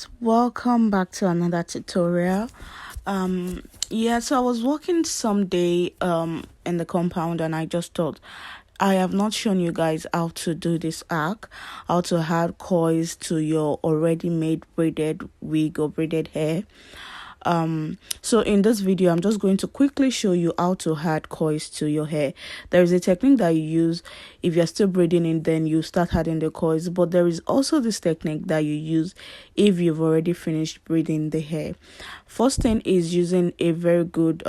Guys, welcome back to another tutorial. So I was walking someday in the compound, and I just thought I have not shown you guys how to do this arc, how to add coils to your already made braided wig or braided hair. So in this video, I'm just going to quickly show you how to add coils to your hair. There is a technique that you use if you're still braiding it, then you start adding the coils, but there is also this technique that you use if you've already finished braiding the hair. First thing is using a very good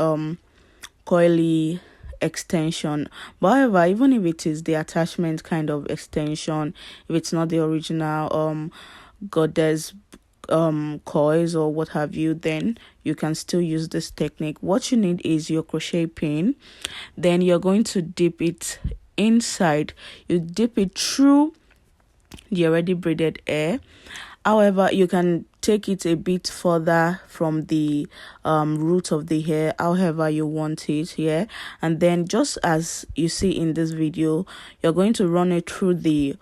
coily extension. But however, even if it is the attachment kind of extension, if it's not the original goddess coils or what have you, then you can still use this technique. What you need is your crochet pin. Then you're going to dip it inside. You dip it through the already braided hair. However, you can take it a bit further from the root of the hair, however you want it here. And then, just as you see in this video, you're going to run it through the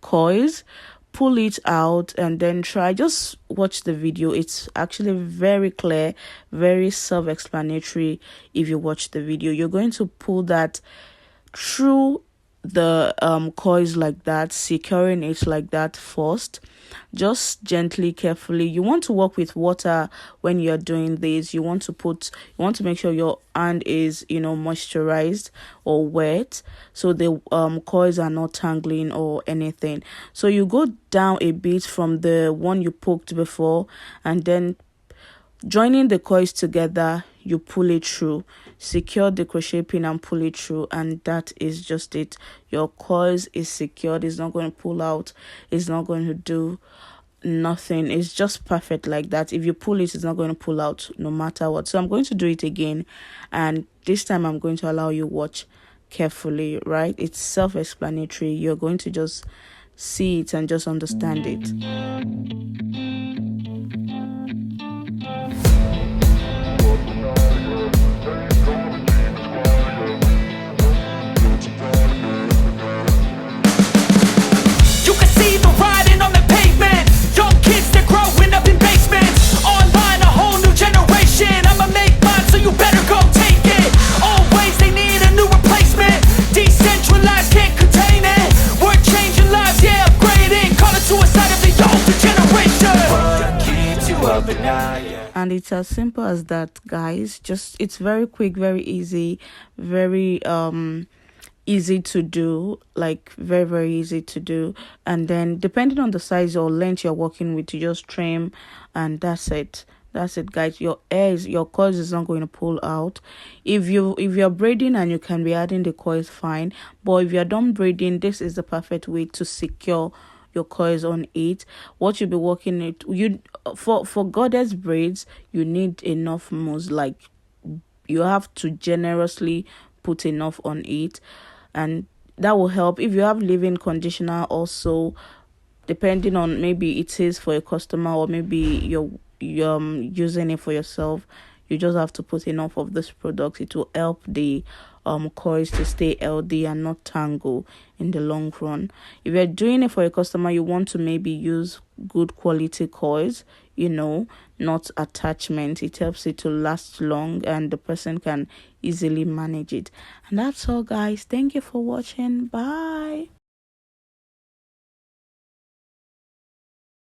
coils, pull it out, and then just watch the video. It's actually very clear, very self-explanatory. If you watch the video, you're going to pull that through the coils like that, securing it like that first, just gently, carefully. You want to work with water when you're doing this. You want to make sure your hand is moisturized or wet, so the coils are not tangling or anything. So you go down a bit from the one you poked before, and then joining the coils together, you pull it through, secure the crochet pin and pull it through, and that is just it. Your coils is secured. It's not going to pull out. It's not going to do nothing. It's just perfect like that. If you pull it, it's not going to pull out no matter what. So I'm going to do it again, and this time I'm going to allow you watch carefully, right? It's self-explanatory. You're going to just see it and just understand it. And it's as simple as that, guys. It's very quick, very easy, very easy to do, like very easy to do. And then depending on the size or length you're working with, you just trim, and that's it, guys. Your coils is not going to pull out. If you're braiding and you can be adding the coils, fine. But if you're done braiding, this is the perfect way to secure your coils on it. What you'll be working it, for goddess braids, you need enough mousse. Like, you have to generously put enough on it, and that will help. If you have leave-in conditioner also, depending on, maybe it is for a customer or maybe you're using it for yourself, you just have to put enough of this product. It will help the coils to stay healthy and not tangle in the long run. If you're doing it for a customer, you want to maybe use good quality coils, not attachment. It helps it to last long, and the person can easily manage it. And that's all, guys. Thank you for watching. Bye.